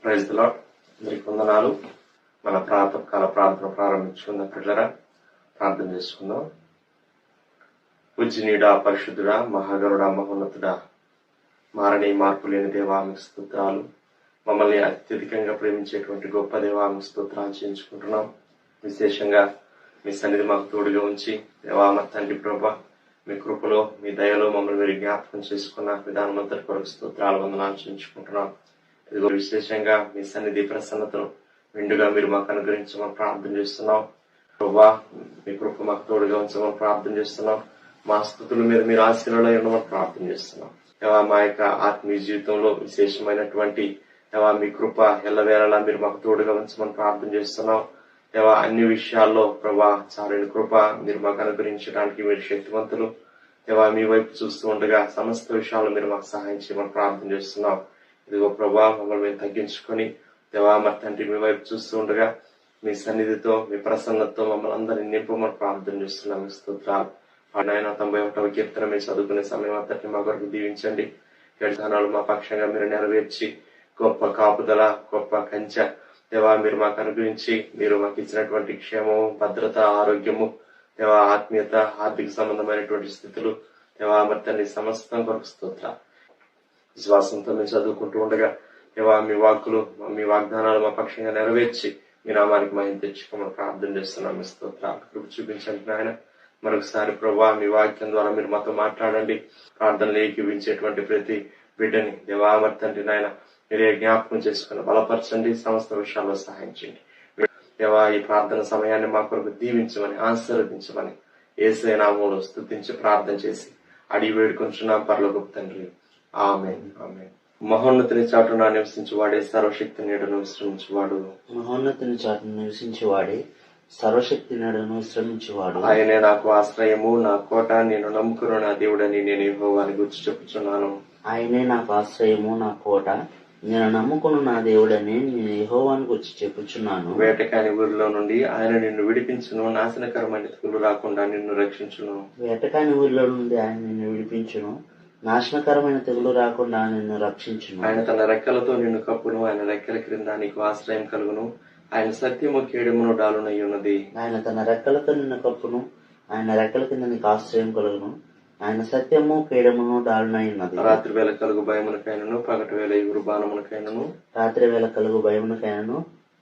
Praise the lord. అందరికి వందనాలు. మన ప్రాతకాల ప్రార్థన ప్రారంభించుకుందాం. పిల్లరా, ప్రార్థన చేసుకుందాం. పూజనీయుడా, పరిశుద్ధుడా, మహాగరుడా, మహోన్నతుడా, మారని మార్పు లేని దేవా, మీకు స్తోత్రాలు. మమ్మల్ని అత్యధికంగా ప్రేమించేటువంటి గొప్ప దేవా, మీకు స్తోత్రాలు చేయించుకుంటున్నాం. విశేషంగా మీ సన్నిధి మాకు తోడుగా ఉంచి దేవా, మా తండ్రి ప్రభా, మీ కృపలో మీ దయలో మమ్మల్ని మీరు జ్ఞాపకం చేసుకున్న విధానమంతటి కొరకు స్తోత్రాలు వందనాలు చేయించుకుంటున్నాం. ఇదిగో విశేషంగా మీ సన్నిధి ప్రసన్నతను నిండుగా మీరు మాకు అనుగ్రహించమని ప్రార్థన చేస్తున్నాం. ప్రభా, మీ కృప మాకు తోడుగా ఉంచమని ప్రార్థన చేస్తున్నాం. మా స్థుతుల మీద మీరు ఆశీర్వాదాలు ఉండమని ప్రార్థన చేస్తున్నాం. దేవా, మా యొక్క ఆత్మీయ జీవితంలో విశేషమైనటువంటి దేవా, మీ కృప ఎల్లవేళలా మీరు మాకు తోడుగా ఉంచమని ప్రార్థన చేస్తున్నాం. దేవా, అన్ని విషయాల్లో ప్రభా చాలని కృప మీరు మాకు అనుగ్రహించడానికి మీరు శక్తివంతులు. దేవా, మీ వైపు చూస్తూ ఉండగా సమస్త విషయాల్లో మీరు మాకు సహాయం చేయమని ప్రార్థన చేస్తున్నాం. ఇదిగో ప్రభా, మమ్మల్ని మేము తగ్గించుకొని దేవా, మరి తండ్రి మీ వైపు చూస్తూ ఉండగా మీ సన్నిధితో మీ ప్రసన్నతతో మమ్మల్ని అందరినీ నింపమని ప్రార్థన చేస్తున్నాం. మీ స్తోత్రాలు. ఆయన 91వ కీర్తన మీరు చదువుకునే సమయం అంతటిని మా కొరకు దీవించండి. విధానాలు మా పక్షంగా మీరు నెరవేర్చి గొప్ప కాపుదల, గొప్ప కంచె దేవా మీరు మాకు అనుగ్రహించి మీరు మాకు ఇచ్చినటువంటి క్షేమము, భద్రత, ఆరోగ్యము, దేవా ఆత్మీయత, ఆర్థిక సంబంధమైనటువంటి స్థితులు దేవా మరి తండ్రి సమస్తం కొరకు స్తోత్ర. విశ్వాసంతో మేము చదువుకుంటూ ఉండగా దేవా మీ వాక్కులు మీ వాగ్దానాలు మా పక్షంగా నెరవేర్చి మీ నామానికి మహిమ తెచ్చుకోమని ప్రార్థన చేస్తున్నాం. మీ స్తోత్రాలు కృప చూపించండి నాయన. మరొకసారి ప్రభా మీ వాక్యం ద్వారా మీరు మాతో మాట్లాడండి. ప్రార్థనలు ఏకీవించేటువంటి ప్రతి బిడ్డని దేవా మరి తండ్రి నాయన మీరే జ్ఞాపకం చేసుకుని బలపరచండి. సమస్త విషయాల్లో సహాయం చేయండి. దేవా ఈ ప్రార్థన సమయాన్ని మా కొరకు దీవించమని ఆశీర్వదించమని యేసయ్య నామములో స్తుతించి ప్రార్థన చేసి అడిగి వేడుకొంచున్నాం పరలోకపు తండ్రి. ఆమేన్. ఆమేన్. మహోన్నతుని చాటున నివసించువాడే సర్వశక్తి నీడను విశ్రమించువాడు. మహోన్నతుని చాటున నివసించువాడే సర్వశక్తి నీడను విశ్రమించువాడు. ఆయనే నాకు ఆశ్రయము, నా కోట, నేను నమ్ముకున్న నా దేవుడని నేను యెహోవాని గురించి చెప్పుచున్నాను. ఆయనే నాకు ఆశ్రయము, నా కోట, నేను నమ్ముకున్న నా దేవుడని నేను యెహోవాని గురించి చెప్పుచున్నాను. వేటకాని ఊరిలో నుండి ఆయన నిన్ను విడిపించును, నాశనకరమైన తెగులు రాకుండా నిన్ను రక్షించును. వేటకాని ఊరిలో నుండి ఆయన నిన్ను విడిపించును, నాశనకరమైన తెగులు రాకుండా నిన్ను రక్షించును. ఆయన తన రెక్కలతో నిన్ను కప్పును, ఆయన రెక్కల క్రింద నీకు ఆశ్రయం కలుగును. ఆయన సత్యము కేడమును డాలునై ఉన్నది. ఆయన తన రెక్కలతో నిన్ను కప్పును, ఆయన రెక్కల కింద నీకు ఆశ్రయం కలుగును. ఆయన సత్యము కేడమును డాలునై ఉన్నది. రాత్రి వేళ కలుగు భయమునకైనను, పగటి వేళ ఎగురు బాణమునకైనను, రాత్రి వేళ కలుగు భయమునకైనను,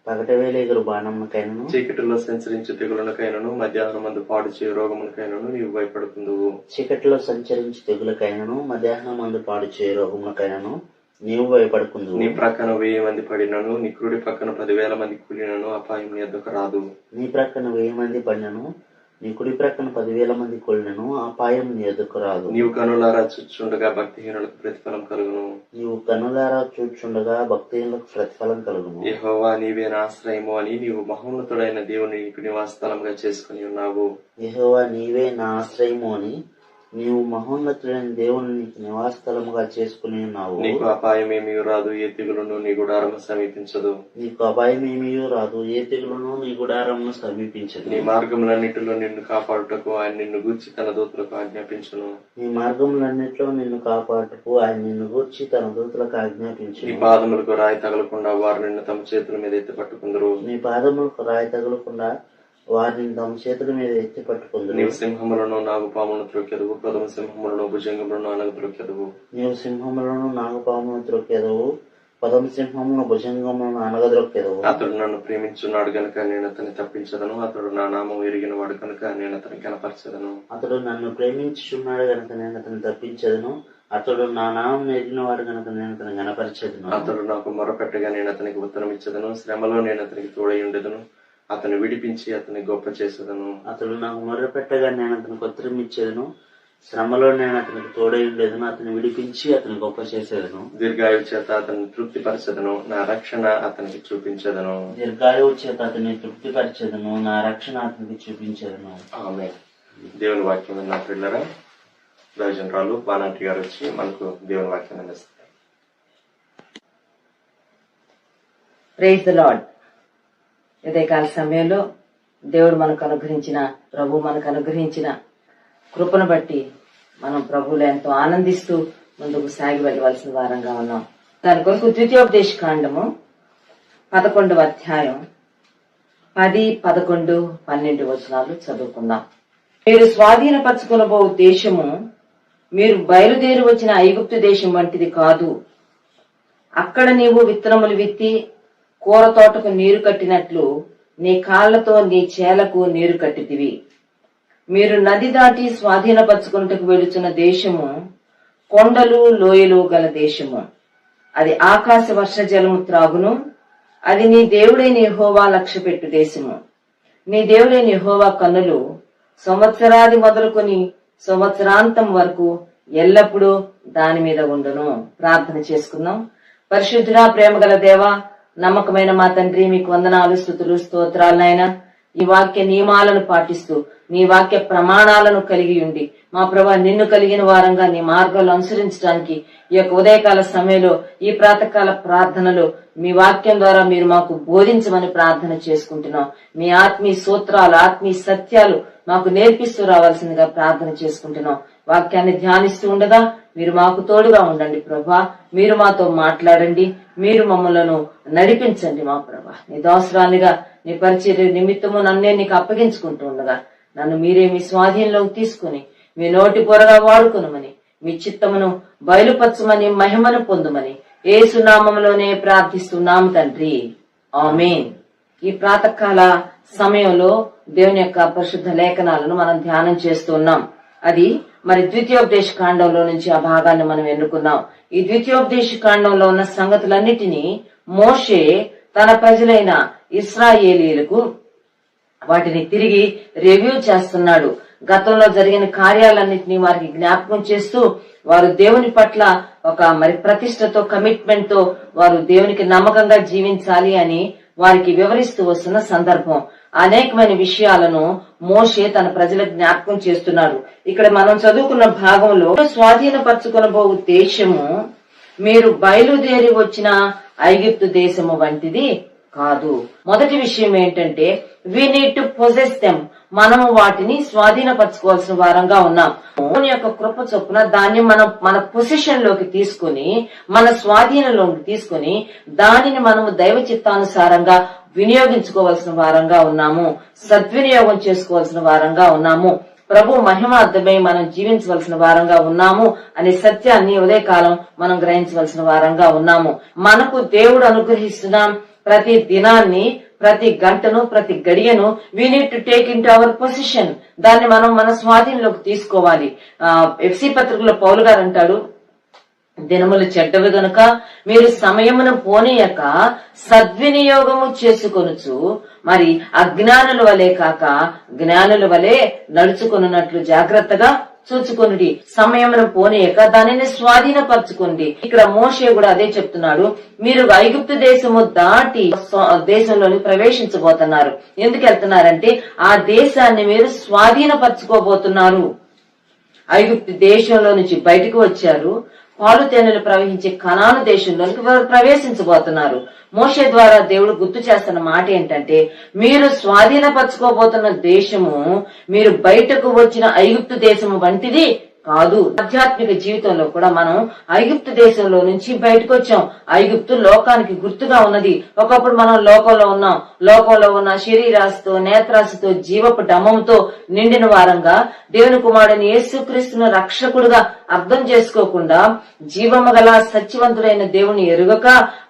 పగటి వేళ ఎగురు బాణమునకైనను, చీకటిలో సంచరించు తెగులనకైనను, మధ్యాహ్నం మందు పాడు చేయు రోగమునకైనను నీవు భయపడుకుందువు. చీకటిలో సంచరించి తెగులకైనను, మధ్యాహ్నం మందు పాడు చేయు రోగములకైనను నీవు భయపడుకుందు. నీ ప్రక్కన 1000 మంది పడినను, నీ కుడి పక్కన 10,000 మంది కూలినను అపాయం నీ ఎద్దకు రాదు. నీ ప్రక్కన 1000 మంది పడినను, నీ కుడి ప్రక్కన 10,000 మంది కూలినను అపాయం నీ ఎదుకు రాదు. నీవు కనులారా చూచుండగా భక్తిహీనులకు ప్రతిఫలం కలుగును. నీవు కనులారా చూచుండగా భక్తిహీనులకు ప్రతిఫలం కలుగును. యెహోవా నీవే నా ఆశ్రయము అని నీవు మహోన్నతుడైన దేవుని నివాస స్థలంగా చేసుకుని ఉన్నావు. యెహోవా నీవే నా ఆశ్రయము అని నీవు మహోన్నతుడైన దేవుని నీకు నివాస స్థలముగా చేసుకుని ఉన్నావు. నీకు అపాయం ఏమీ రాదు, ఏ తెగులును నీ గుడారము సమీపించదు. నీకు అపాయం ఏమీ రాదు, ఏ తెగులును నీ గుడారమును సమీపించదు. నీ మార్గములన్నిటిలో నిన్ను కాపాడుటకు ఆయన నిన్ను గూర్చి తన దూతలకు ఆజ్ఞాపించును. నీ మార్గములన్నిటిలో నిన్ను కాపాడుటకు ఆయన నిన్ను గూర్చి తన దూతలకు ఆజ్ఞాపించును. నీ పాదములకు రాయి తగలకుండా వారు నిన్ను తమ చేతుల మీద ఎత్తి పట్టుకుందరు. నీ పాదములకు రాయి తగలకుండా వారిని తమ చేతుల మీద ఎత్తి పట్టుకుందరు. నీవు సింహములను, నాగుపాములను త్రొక్కెదవు, కొదమ సింహములను, భుజంగములను అనగ త్రొక్కెదవు. నీవు సింహములను, నాగుపాములను త్రొక్కెదవు, పదమ సింహములను, భుజంగములను అనగద్రొక్కెదవు. అతడు నన్ను ప్రేమించున్నాడు గనుక నేను అతన్ని తప్పించదను, అతడు నా నామం ఎరిగిన వాడు కనుక నేను అతన్ని కనపరచదను. అతడు నన్ను ప్రేమించుచున్నాడు గనుక నేను అతన్ని తప్పించదను, అతడు నా నామం ఎరిగిన వాడు కనుక నేను అతన్ని కనపరచదను. అతడు నాకు మొరపెట్టగా నేను అతనికి ఉత్తరం ఇచ్చదను, శ్రమలో నేను అతనికి తోడై ఉండేదను, అతను విడిపించి అతన్ని గొప్ప చేసేదను. అతడు నాకు మొరపెట్టగా నేను అతనికి ఉత్తరం ఇచ్చేదను, శ్రమలో నేను అతనికి తోడై ఉండేదను, అతను విడిపించి అతని గొప్ప చేసేదను. దీర్ఘాయువు చేత అతన్ని తృప్తిపరచదను, నా రక్షణ అతనికి చూపించదను. దీర్ఘాయువు చేత అతన్ని తృప్తిపరచదను, నా రక్షణ అతనికి చూపించదను. ఆమేన్. దేవుని వాక్యం విన్న పిల్లరా, దైవజనరాలు బానాటి గారు వచ్చి మనకు దేవుని వాక్యం అందిస్తారు. Praise the lord. ఉదయకాల సమయంలో దేవుడు మనకు అనుగ్రహించిన, ప్రభు మనకు అనుగ్రహించిన కృపను బట్టి మనం ప్రభువులో ఎంతో ఆనందిస్తూ ముందుకు సాగి వెళ్ళవలసిన వారంగా ఉన్నాం. దాని కొరకు ద్వితీయోపదేశ కాండము 11వ అధ్యాయం 10, 11, 12 వచనాలు చదువుకుందాం. మీరు స్వాధీనపరచుకొనబో దేశము మీరు బయలుదేరి వచ్చిన ఐగుప్తు దేశం వంటిది కాదు. అక్కడ నీవు విత్తనములు విత్తి కూర తోటకు నీరు కట్టినట్లు నీ కాళ్లతో నీ చేలకు నీరు కట్టితివి. మీరు నది దాటి స్వాధీనపరచుకున్నటకు వెళుచున్న దేశము కొండలు లోయలు గల దేశము. అది ఆకాశ వర్ష జలము త్రాగును. అది నీ దేవుడైన యెహోవా లక్ష్యపెట్టు దేశము. నీ దేవుడైన యెహోవా కన్నులు సంవత్సరాది మొదలుకొని సంవత్సరాంతం వరకు ఎల్లప్పుడూ దాని మీద ఉండును. ప్రార్థన చేసుకుందాం. పరిశుద్ధుడా, ప్రేమగల దేవా, నమ్మకమైన మా తండ్రి, మీకు వందనాలు, స్తుతులు, స్తోత్రాలు నాయనా. ఈ వాక్య నియమాలను పాటిస్తూ నీ వాక్య ప్రమాణాలను కలిగి ఉండి మా ప్రభా నిన్ను కలిగిన వారంగా నీ మార్గాలు అనుసరించడానికి ఈ యొక్క ఉదయకాల సమయంలో ఈ ప్రాతకాల ప్రార్థనలో మీ వాక్యం ద్వారా మీరు మాకు బోధించమని ప్రార్థన చేసుకుంటున్నాం. మీ ఆత్మీయ సూత్రాలు, ఆత్మీయ సత్యాలు మాకు నేర్పిస్తూ రావాల్సిందిగా ప్రార్థన చేసుకుంటున్నాం. వాక్యాన్ని ధ్యానిస్తూ ఉండగా మీరు మాకు తోడుగా ఉండండి ప్రభా. మీరు మాతో మాట్లాడండి, మీరు మమ్మలను నడిపించండి మా ప్రభా. నీ దాసురాలిగా నీ పరిచర్య నిమిత్తము నన్నే నీకు అప్పగించుకుంటూ ఉండగా నన్ను మీరే మీ స్వాధీనంలోకి తీసుకుని మీ నోటి పొరగా వాడుకునమని, మీ చిత్తమును బయలుపరచమని, మహిమను పొందుమని యేసు నామములోనే ప్రార్థిస్తున్నాము తండ్రి, ఆమేన్. ఈ ప్రాతకాల సమయంలో దేవుని యొక్క పరిశుద్ధ లేఖనాలను మనం ధ్యానం చేస్తున్నాం. అది మరి ద్వితీయోపదేశ కాండంలో నుంచి ఆ భాగాన్ని మనం ఎన్నుకున్నాం. ఈ ద్వితీయోపదేశ కాండంలో ఉన్న సంగతులన్నిటినీ మోషే తన ప్రజలైన ఇశ్రాయేలీలకు వాటిని తిరిగి రివ్యూ చేస్తున్నాడు. గతంలో జరిగిన కార్యాలన్నింటినీ వారికి జ్ఞాపకం చేస్తూ వారు దేవుని పట్ల ఒక మరి ప్రతిష్టతో, కమిట్మెంట్ తో వారు దేవునికి నమ్మకంగా జీవించాలి అని వారికి వివరిస్తూ వస్తున్న సందర్భం. అనేకమైన విషయాలను మోషే తన ప్రజలకు జ్ఞాపకం చేస్తున్నాడు. ఇక్కడ మనం చదువుకున్న భాగంలో స్వాధీనపరచుకొనబో దేశము మీరు బయలుదేరి వచ్చిన ఐగుప్తు దేశము వంటిది కాదు. మొదటి విషయం ఏంటంటే we need to possess them. మనము వాటిని స్వాధీనపరచుకోవాల్సిన వారంగా ఉన్నాం. దేవుని యొక్క కృప చొప్పున దాన్ని మనం మన పొజిషన్ లోకి తీసుకుని, మన స్వాధీనంలోకి తీసుకుని దానిని మనము దైవ చిత్తానుసారంగా వినియోగించుకోవాల్సిన వారంగా ఉన్నాము. సద్వినియోగం చేసుకోవాల్సిన వారంగా ఉన్నాము. ప్రభు మహిమార్థమై మనం జీవించవలసిన వారంగా ఉన్నాము అనే సత్యాన్ని ఉదయకాలం మనం గ్రహించవలసిన వారంగా ఉన్నాము. మనకు దేవుడు అనుగ్రహిస్తున్న ప్రతి దినాన్ని, ప్రతి గంటను, ప్రతి గడియను we need to take in to our position. దాన్ని మనం మన స్వాధీనంలోకి తీసుకోవాలి. ఎఫ్సి పత్రికలో పౌలు గారు అంటాడు, దినములు చెడ్డవి గనుక మీరు సమయమును పోనీయక సద్వినియోగము చేసుకొనుచు మరి అజ్ఞానుల వలె కాక జ్ఞానుల వలె నడుచుకొనున్నట్లు జాగ్రత్తగా చూచుకొనుడి. సమయమును పోనీయక దానిని స్వాధీనపరచుకోండి. ఇక్కడ మోషే కూడా అదే చెప్తున్నాడు. మీరు ఐగుప్తు దేశము దాటి దేశంలోని ప్రవేశించబోతున్నారు. ఎందుకు వెళ్తున్నారంటే ఆ దేశాన్ని మీరు స్వాధీనపరచుకోబోతున్నారు. ఐగుప్తు దేశంలో నుంచి బయటకు వచ్చారు. పాలు తేనెలు ప్రవహించే కనాను దేశంలోనికి వారు ప్రవేశించబోతున్నారు. మోషే ద్వారా దేవుడు గుర్తు చేస్తున్న మాట ఏంటంటే మీరు స్వాధీనపరచుకోబోతున్న దేశము మీరు బయటకు వచ్చిన ఐగుప్తు దేశము వంటిది కాదు. ఆధ్యాత్మిక జీవితంలో కూడా మనం ఐగుప్తు దేశంలో నుంచి బయటకు వచ్చాం. ఐగుప్తు లోకానికి గుర్తుగా ఉన్నది. ఒకప్పుడు మనం లోకంలో ఉన్నాం. లోకంలో ఉన్న శరీరాశతో, నేత్రాశతో, జీవపు డమ్మంతో నిండిన వారంగా దేవుని కుమారుని యేసుక్రీస్తును రక్షకుడుగా అర్థం చేసుకోకుండా జీవము గల సత్యవంతుడైన దేవుని ఎరుగక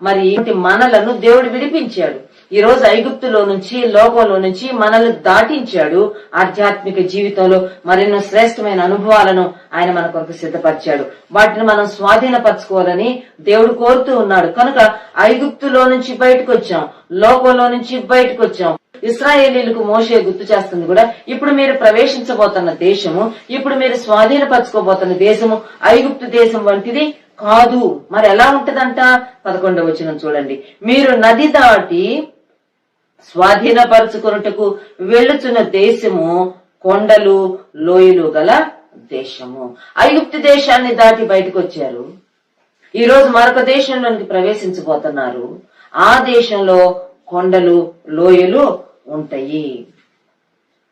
మరి మనలను దేవుడు విడిపించాడు. ఈ రోజు ఐగుప్తులో నుంచి, లోకంలో నుంచి మనల్ని దాటించాడు. ఆధ్యాత్మిక జీవితంలో మరెన్నో శ్రేష్టమైన అనుభవాలను ఆయన మన కొరకు సిద్ధపరిచాడు. వాటిని మనం స్వాధీనపరచుకోవాలని దేవుడు కోరుతూ ఉన్నాడు. కనుక ఐగుప్తులో నుంచి బయటకు వచ్చాం, లోకంలో నుంచి బయటకు వచ్చాం. ఇశ్రాయేలీలకు మోషే గుర్తు చేస్తుంది కూడా, ఇప్పుడు మీరు ప్రవేశించబోతున్న దేశము, ఇప్పుడు మీరు స్వాధీనపరచుకోబోతున్న దేశము ఐగుప్తు దేశం వంటిది కాదు. మరి ఎలా ఉంటదంట? 11వ వచనం చూడండి. మీరు నది దాటి స్వాధీనపరచుకున్నటకు వెళ్ళుచున్న దేశము కొండలు లోయలు గల దేశము. ఐగుప్తు దేశాన్ని దాటి బయటకు వచ్చారు. ఈ రోజు మరొక దేశంలోనికి ప్రవేశించబోతున్నారు. ఆ దేశంలో కొండలు లోయలు ఉంటాయి.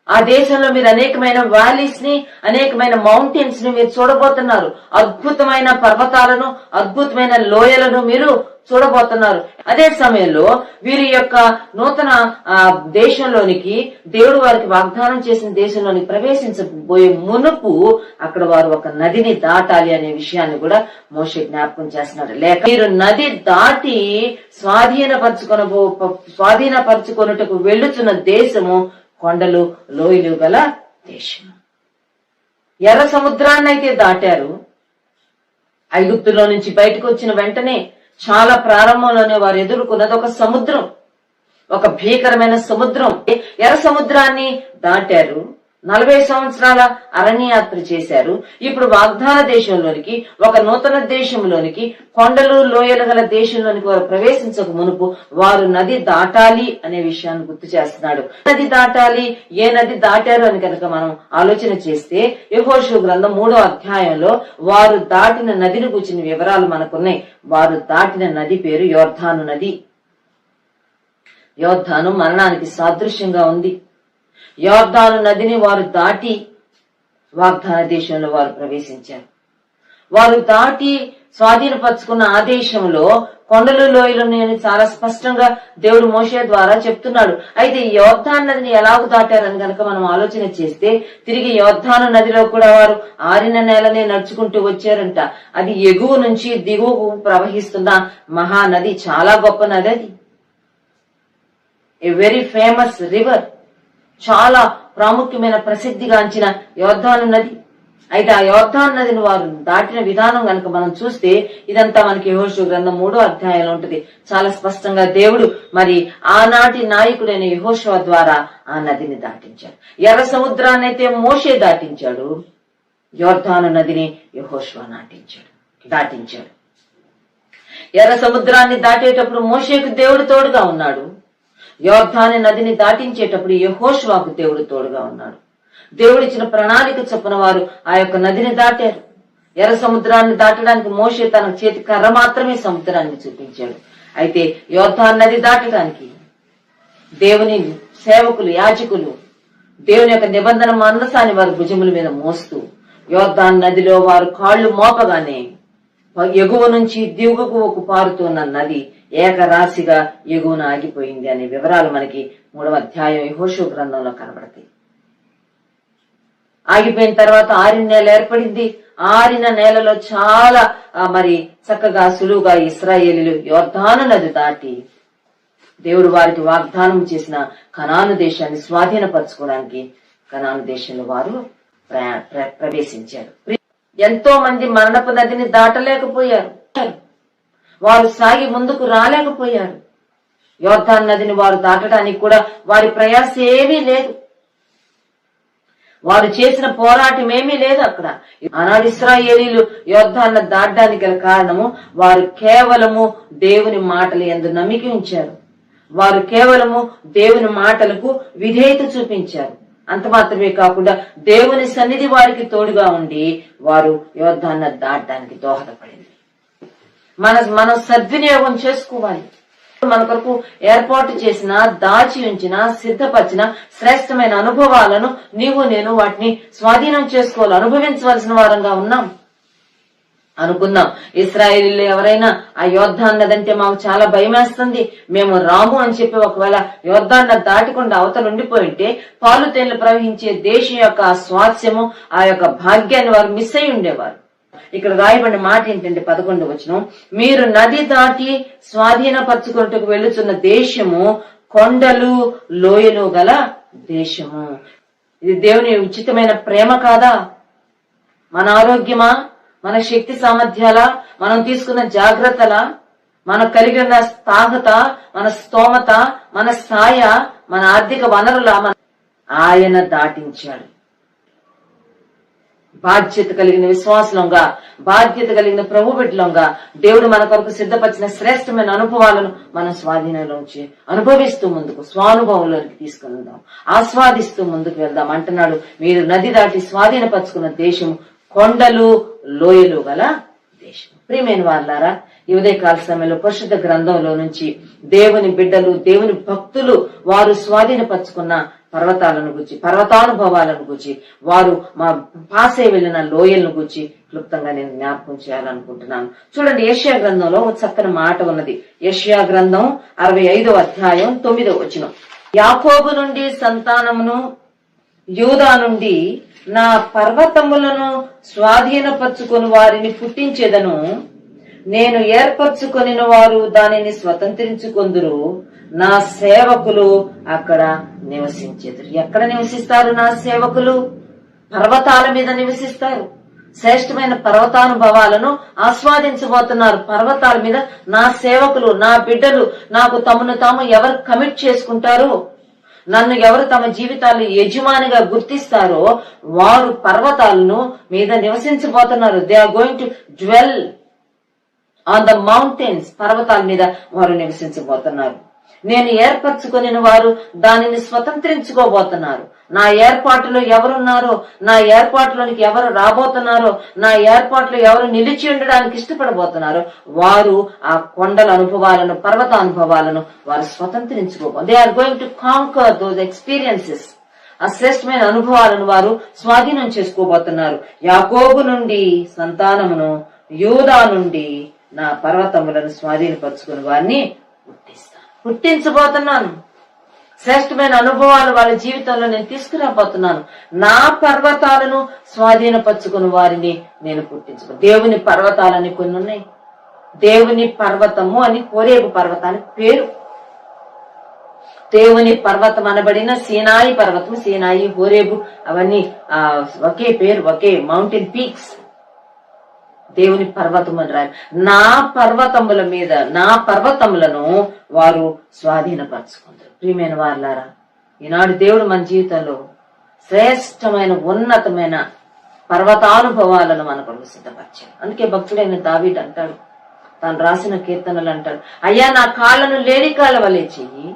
ఆ దేశంలో మీరు అనేకమైన వ్యాలీస్ ని, అనేకమైన మౌంటైన్స్ ని మీరు చూడబోతున్నారు. అద్భుతమైన పర్వతాలను, అద్భుతమైన లోయలను మీరు చూడబోతున్నారు. అదే సమయంలో వీరి యొక్క నూతన దేశంలోనికి దేవుడు వారికి వాగ్దానం చేసిన దేశంలోనికి ప్రవేశించబోయే మునుపు అక్కడ వారు ఒక నదిని దాటాలి అనే విషయాన్ని కూడా మోషే జ్ఞాపకం చేస్తున్నాడు. లేక మీరు నది దాటి స్వాధీనపరచుకొనుటకు వెళ్ళుచున్న దేశము కొండలు లోయలు గల దేశం. ఎర్ర సముద్రాన్ని అయితే దాటారు. ఐగుప్తులో నుంచి బయటకు వచ్చిన వెంటనే చాలా ప్రారంభంలోనే వారు ఎదుర్కొన్నది ఒక సముద్రం, ఒక భీకరమైన సముద్రం. ఎర్ర సముద్రాన్ని దాటారు. 40 సంవత్సరాల అరణ్యయాత్ర చేశారు. ఇప్పుడు వాగ్దాన దేశంలోనికి, ఒక నూతన దేశంలోనికి, కొండలు లోయలు గల దేశంలోనికి వారు ప్రవేశించక మునుపు వారు నది దాటాలి అనే విషయాన్ని గుర్తు చేస్తున్నాడు. నది దాటాలి, ఏ నది దాటారు అని కనుక మనం ఆలోచన చేస్తే యెహోషువ గ్రంథం 3వ అధ్యాయంలో వారు దాటిన నదిని గురించిన వివరాలు మనకున్నాయి. వారు దాటిన నది పేరు యోర్దాను నది. యోర్దాను మరణానికి సాదృశ్యంగా ఉంది. యోర్దాను నదిని వారు దాటి వాగ్దాన దేశంలో వారు ప్రవేశించారు. వారు దాటి స్వాధీనపరుచుకున్న ఆ దేశంలో కొండలు లోయలు అని చాలా స్పష్టంగా దేవుడు మోషే ద్వారా చెప్తున్నాడు. అయితే ఈ యోర్దాను నదిని ఎలాగూ దాటారని కనుక మనం ఆలోచన చేస్తే తిరిగి యోర్దాను నదిలో కూడా వారు ఆరిన నేలనే నడుచుకుంటూ వచ్చారంట. అది ఎగువ నుంచి దిగువకు ప్రవహిస్తున్న మహానది, చాలా గొప్ప నది. అది ఏ వెరీ ఫేమస్ రివర్, చాలా ప్రాముఖ్యమైన ప్రసిద్ధిగాంచిన యోర్దాను నది. అయితే ఆ యోర్దాను నదిని వారు దాటిన విధానం కనుక మనం చూస్తే ఇదంతా మనకి యెహోషువ గ్రంథం 3వ అధ్యాయంలో ఉంటుంది. చాలా స్పష్టంగా దేవుడు మరి ఆనాటి నాయకుడైన యెహోషువ ద్వారా ఆ నదిని దాటించాడు. ఎర్ర సముద్రాన్ని అయితే మోషే దాటించాడు. యోర్దాను నదిని యెహోషువ దాటించాడు. ఎర్ర సముద్రాన్ని దాటేటప్పుడు మోషేకు దేవుడు తోడుగా ఉన్నాడు. యోర్దాను నదిని దాటించేటప్పుడు యెహోషువకు దేవుడు తోడుగా ఉన్నాడు. దేవుడిచ్చిన ప్రణాళిక చొప్పున వారు ఆ యొక్క నదిని దాటారు. ఎర్ర సముద్రాన్ని దాటడానికి మోషే తన చేతి కర్ర మాత్రమే సముద్రాన్ని చూపించాడు. అయితే యోర్దాను నది దాటడానికి దేవుని సేవకులు, యాజకులు దేవుని యొక్క నిబంధన మందసాన్ని వారి భుజముల మీద మోస్తూ యోర్దాను నదిలో వారు కాళ్లు మోపగానే ఎగువ నుంచి దిగువకు పారుతున్న నది ఏకరాశిగా ఎగువన ఆగిపోయింది అనే వివరాలు మనకి 3వ అధ్యాయం యెహోషువ గ్రంథంలో కనబడతాయి. ఆగిపోయిన తర్వాత ఆరిన నేల ఏర్పడింది. ఆరిన నేలలో చాలా మరి చక్కగా సులువుగా ఇశ్రాయేలీయులు యోర్దాను నది దాటి దేవుడు వారికి వాగ్దానం చేసిన కనాను దేశాన్ని స్వాధీనపరచుకోవడానికి కనాను దేశంలో వారు ప్రవేశించారు. ఎంతో మంది మరణపు నదిని దాటలేకపోయారు. వారు సాగి ముందుకు రాలేకపోయారు. యోర్దాను నదిని వారు దాటడానికి కూడా వారి ప్రయాస ఏమీ లేదు. వారు చేసిన పోరాటం ఏమీ లేదు. అక్కడ ఆనాడు ఇశ్రాయేలీయులు యోర్దాను దాటడానికి గల కారణము వారు కేవలము దేవుని మాటలు యందు నమ్మిక ఉంచారు. వారు కేవలము దేవుని మాటలకు విధేయత చూపించారు. అంత మాత్రమే కాకుండా దేవుని సన్నిధి వారికి తోడుగా ఉండి వారు యోర్దాను దాటడానికి దోహదపడింది. మనం సద్వినియోగం చేసుకోవాలి. మన కొరకు ఏర్పాటు చేసిన, దాచి ఉంచిన, సిద్ధపరిచిన శ్రేష్టమైన అనుభవాలను నీవు నేను వాటిని స్వాధీనం చేసుకోవాలి, అనుభవించవలసిన వారంగా ఉన్నాం. అనుకుందాం, ఇశ్రాయేలీయులు ఎవరైనా ఆ యోర్దాను నదంటే మాకు చాలా భయం వేస్తుంది, మేము రాము అని చెప్పి ఒకవేళ యోర్దాను నది దాటకుండా అవతల ఉండిపోయింటే పాలు తేనెలు ప్రవహించే దేశం యొక్క స్వాస్థ్యము, ఆ యొక్క భాగ్యాన్ని వారు మిస్ అయి ఉండేవారు. ఇక్కడ రాయబడిన మాట ఏంటంటే 11వ వచనం, మీరు నది దాటి స్వాధీనపరచుకున్నట్టుకు వెళ్ళుచున్న దేశము కొండలు లోయలు గల దేశము. ఇది దేవుని ఉచితమైన ప్రేమ కాదా? మన ఆరోగ్యమా, మన శక్తి సామర్థ్యాల, మనం తీసుకున్న జాగ్రత్తల, మనకు కలిగిన స్థాగత, మన స్తోమత, మన స్థాయ, మన ఆర్థిక వనరుల ఆయన దాటించాడు. బాధ్యత కలిగిన విశ్వాసంగా, బాధ్యత కలిగిన ప్రభు బిడ్డలంగా దేవుడు మన కొరకు సిద్ధపరిచిన శ్రేష్టమైన అనుభవాలను మనం స్వాధీనంలోంచి అనుభవిస్తూ ముందుకు స్వానుభవంలోకి తీసుకుందాం, ఆస్వాదిస్తూ ముందుకు వెళ్దాం అంటున్నాడు. మీరు నది దాటి స్వాధీనపరుచుకున్న దేశం కొండలు లోయలు గల దేశం. ప్రియమైన వారులారా, ఈ ఉదయకాల సమయంలో పరిశుద్ధ గ్రంథంలో నుంచి దేవుని బిడ్డలు, దేవుని భక్తులు వారు స్వాధీనపరుచుకున్న పర్వతాలను గురించి, పర్వతానుభవాలను గురించి, వారు మా పాసే వెళ్లిన లోయలను గురించి క్లుప్తంగా నేను జ్ఞాపకం చేయాలనుకుంటున్నాను. చూడండి, యెషయా గ్రంథంలో ఒక చక్కని మాట ఉన్నది. యెషయా గ్రంథం 65వ అధ్యాయం 9వ వచనం. యాకోబు నుండి సంతానమును, యూదా నుండి నా పర్వతములను స్వాధీనపరచుకుని వారిని పుట్టించేదను. నేను ఏర్పరచుకొనిన వారు దానిని స్వతంత్రించుకొందురు. నా సేవకులు అక్కడ నివసించెదరు. ఎక్కడ నివసిస్తారు నా సేవకులు? పర్వతాల మీద నివసిస్తారు. శ్రేష్టమైన పర్వతానుభవాలను ఆస్వాదించబోతున్నారు. పర్వతాల మీద నా సేవకులు, నా బిడ్డలు నాకు తమను తాము ఎవరు కమిట్ చేసుకుంటారో, నన్ను ఎవరు తమ జీవితాలు యజమానిగా గుర్తిస్తారో వారు పర్వతాలను మీద నివసించబోతున్నారు. They are going to dwell on the mountains. పర్వతాల మీద వారు నివసించబోతున్నారు. నేను ఏర్పరచుకుని వారు దానిని స్వతంత్రించుకోబోతున్నారు. నా ఏర్పాటులో ఎవరున్నారో, నా ఏర్పాటులోనికి ఎవరు రాబోతున్నారో, నా ఏర్పాటులో ఎవరు నిలిచి ఉండడానికి ఇష్టపడబోతున్నారో వారు ఆ కొండల అనుభవాలను, పర్వత అనుభవాలను వారు స్వతంత్రించుకోబోతున్నారు. They are going to conquer those experiences. ఆ శ్రేష్టమైన అనుభవాలను వారు స్వాధీనం చేసుకోబోతున్నారు. యాకోబు నుండి సంతానమును, యూదా నుండి నా పర్వతములను స్వాధీనపరుచుకుని వారిని పుట్టించబోతున్నాను. శ్రేష్టమైన అనుభవాలు వాళ్ళ జీవితంలో నేను తీసుకురాబోతున్నాను. నా పర్వతాలను స్వాధీనపరుచుకుని వారిని నేను పుట్టించుకో. దేవుని పర్వతాలని కొన్ని ఉన్నాయి. దేవుని పర్వతము అని హోరేబు పర్వతానికి పేరు. దేవుని పర్వతం అనబడిన సీనాయి పర్వతం, సీనాయి, హోరేబు అవన్నీ ఒకే పేరు, ఒకే మౌంటైన్ పీక్స్. దేవుని పర్వతం అని రాయి. నా పర్వతముల మీద, నా పర్వతములను వారు స్వాధీనపరచుకుంటారు. ప్రియమైన వారులారా, ఈనాడు దేవుడు మన జీవితంలో శ్రేష్టమైన, ఉన్నతమైన పర్వతానుభవాలను మన కొరకు సిద్ధపరిచాడు. అందుకే భక్తుడైన దావీదు అంటాడు, తాను రాసిన కీర్తనలు అంటాడు, అయ్యా నా కాళ్ళను లేడి కాళ్ళ వలె చెయ్యి,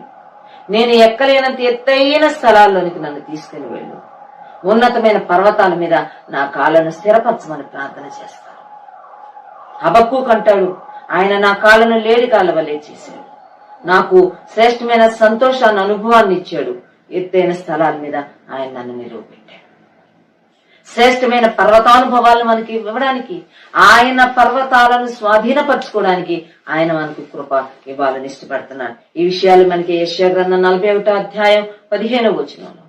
నేను ఎక్కలేనంత ఎత్తైన స్థలాల్లోనికి నన్ను తీసుకుని వెళ్ళు, ఉన్నతమైన పర్వతాల మీద నా కాళ్ళను స్థిరపరచమని ప్రార్థన చేస్తాను. హబక్కూకు అంటాడు, ఆయన నా కాళ్ళను లేడి కాళ్ళ వలె చేశాడు, నాకు శ్రేష్టమైన సంతోషాన్ని, అనుభవాన్ని ఇచ్చాడు, ఎత్తైన స్థలాల మీద ఆయన నన్ను నిలవబెట్టాడు. శ్రేష్టమైన పర్వతానుభవాలను మనకి ఇవ్వడానికి, ఆయన పర్వతాలను స్వాధీనపరచుకోవడానికి ఆయన మనకు కృప ఇవ్వాలని ఇష్టపడుతున్నాడు. ఈ విషయాలు మనకి యెషయా గ్రంథం 41వ అధ్యాయం 15వ వచనంలో,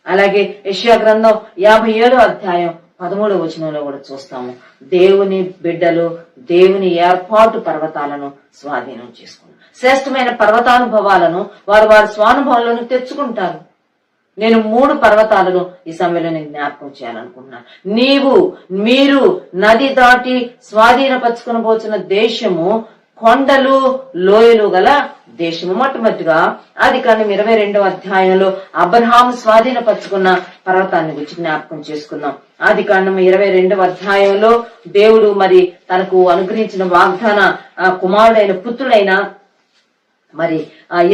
అలాగే యెషయా గ్రంథం 57వ అధ్యాయం 13వ వచనంలో కూడా చూస్తాము. దేవుని బిడ్డలు దేవుని ఏర్పాటు పర్వతాలను స్వాధీనం చేసుకున్నారు. శ్రేష్టమైన పర్వతానుభవాలను వారు వారి స్వానుభవంలోకి తెచ్చుకుంటారు. నేను 3 పర్వతాలను ఈ సమయంలో నేను జ్ఞాపకం చేయాలనుకుంటున్నాను. మీరు నది దాటి స్వాధీనపరచుకునబోతున్న దేశము కొండలు, లోయలు గల దేశము. మొట్టమొదటిగా ఆదికాండం 22వ అధ్యాయంలో అబ్రహాము స్వాధీనపరచుకున్న పర్వతాన్ని గురించి జ్ఞాపకం చేసుకుందాం. ఆదికాండం 22వ అధ్యాయంలో దేవుడు మరి తనకు అనుగ్రహించిన వాగ్దాన కుమారుడైన, పుత్రుడైన మరి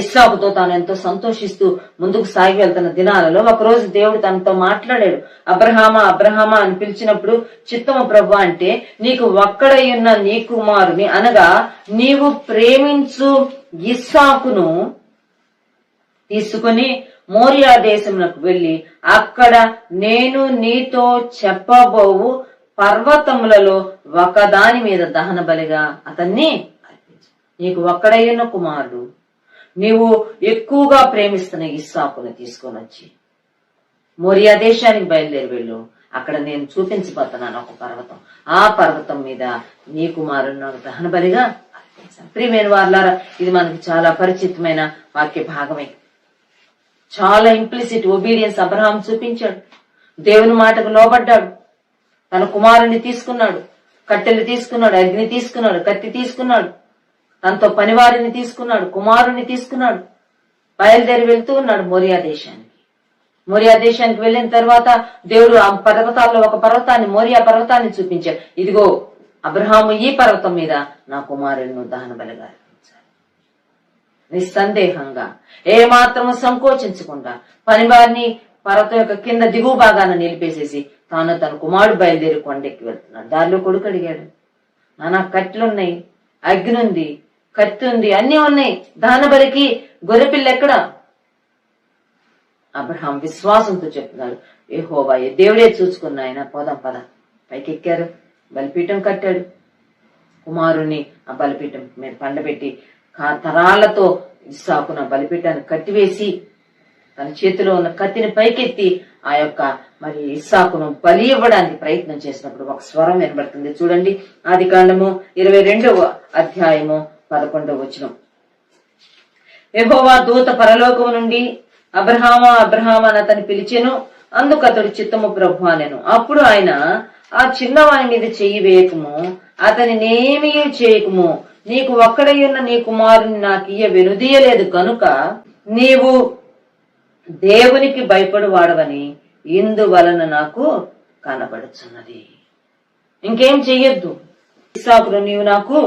ఇస్సాకుతో తాను ఎంతో సంతోషిస్తూ ముందుకు సాగి వెళ్తున్న దినాలలో ఒకరోజు దేవుడు తనతో మాట్లాడాడు. అబ్రహామా, అబ్రహామా అని పిలిచినప్పుడు, చిత్తము ప్రభు అంటే, నీకు ఒక్కడై ఉన్న నీ కుమారుని అనగా నీవు ప్రేమించు ఇస్సాకును తీసుకుని మోరియా దేశమునకు వెళ్లి అక్కడ నేను నీతో చెప్పబోవు పర్వతములలో ఒకదాని మీద దహన బలిగా అతన్ని అర్పించు. నీకు ఒక్కడైన కుమారుడు, నీవు ఎక్కువగా ప్రేమిస్తున్న ఇస్సాకును తీసుకొని వచ్చి మోరియా దేశానికి బయలుదేరి వెళ్ళు. అక్కడ నేను చూపించబోతున్నాను ఒక పర్వతం. ఆ పర్వతం మీద నీ కుమారుడు నాకు దహన బలిగా అర్పించాను. ప్రియమైన వారులారా, ఇది మనకి చాలా పరిచితమైన వాక్య భాగమే. చాలా ఇంప్లిసిట్ ఒబీడియన్స్ అబ్రహాం చూపించాడు. దేవుని మాటకు లోబడ్డాడు. తన కుమారుని తీసుకున్నాడు, కట్టెలు తీసుకున్నాడు, అగ్ని తీసుకున్నాడు, కత్తి తీసుకున్నాడు, తనతో పనివారిని తీసుకున్నాడు, కుమారుని తీసుకున్నాడు. బయలుదేరి వెళ్తూ ఉన్నాడు మోరియా దేశానికి. మోరియా దేశానికి వెళ్లిన తర్వాత దేవుడు ఆ పర్వతాల్లో ఒక పర్వతాన్ని, మోరియా పర్వతాన్ని చూపించాడు. ఇదిగో అబ్రహాము, ఈ పర్వతం మీద నా కుమారులను దహన బలిగా అర్పించాడు. నిస్సందేహంగా ఏమాత్రము సంకోచించకుండా పనివారిని పర్వతం యొక్క కింద దిగువ భాగాన్ని నిలిపేసేసి తన కుమారుడు బయలుదేరి కొండెక్కి వెళ్తున్నాడు. దారిలో కొడుకు అడిగాడు, నానా కట్టెలున్నాయి, అగ్ని ఉంది, కత్తి ఉంది, అన్ని ఉన్నాయి. దహన బలికి గొర్రెపిల్ల ఎక్కడ? అబ్రహాం విశ్వాసంతో చెప్తున్నాడు, యెహోవా దేవుడే చూసుకున్న ఆయన, పోదాం పద. పైకెక్కారు, బలిపీఠం కట్టాడు. కుమారుని ఆ బలిపీఠం మీద పండబెట్టి తరాలతో ఇస్సాకున బలిపీఠాన్ని కట్టివేసి తన చేతిలో ఉన్న కత్తిని పైకెత్తి ఆ యొక్క మరి ఇస్సాకును బలి ఇవ్వడానికి ప్రయత్నం చేసినప్పుడు ఒక స్వరం వినబడుతుంది. చూడండి, ఆదికాండము 22వ అధ్యాయము 11వ వచనం. యెహోవా దూత పరలోకము నుండి అబ్రహామా అబ్రహామా అని అతన్ని పిలిచెను. అందుకు అతడు చిత్తము ప్రభు అనెను. అప్పుడు ఆయన, ఆ చిన్నవాని మీద చెయ్యి వేయకము, అతనినేమీ చేయకము, నీకు ఒక్కడై ఉన్న నీ కుమారుని నాకియ్య వెనుదీయలేదు కనుక నీవు దేవునికి భయపడు వాడవని ఇందువలన నాకు కనబడుచున్నది. ఇంకేం చెయ్యొద్దు, ఇస్సాకును నీవు నాకు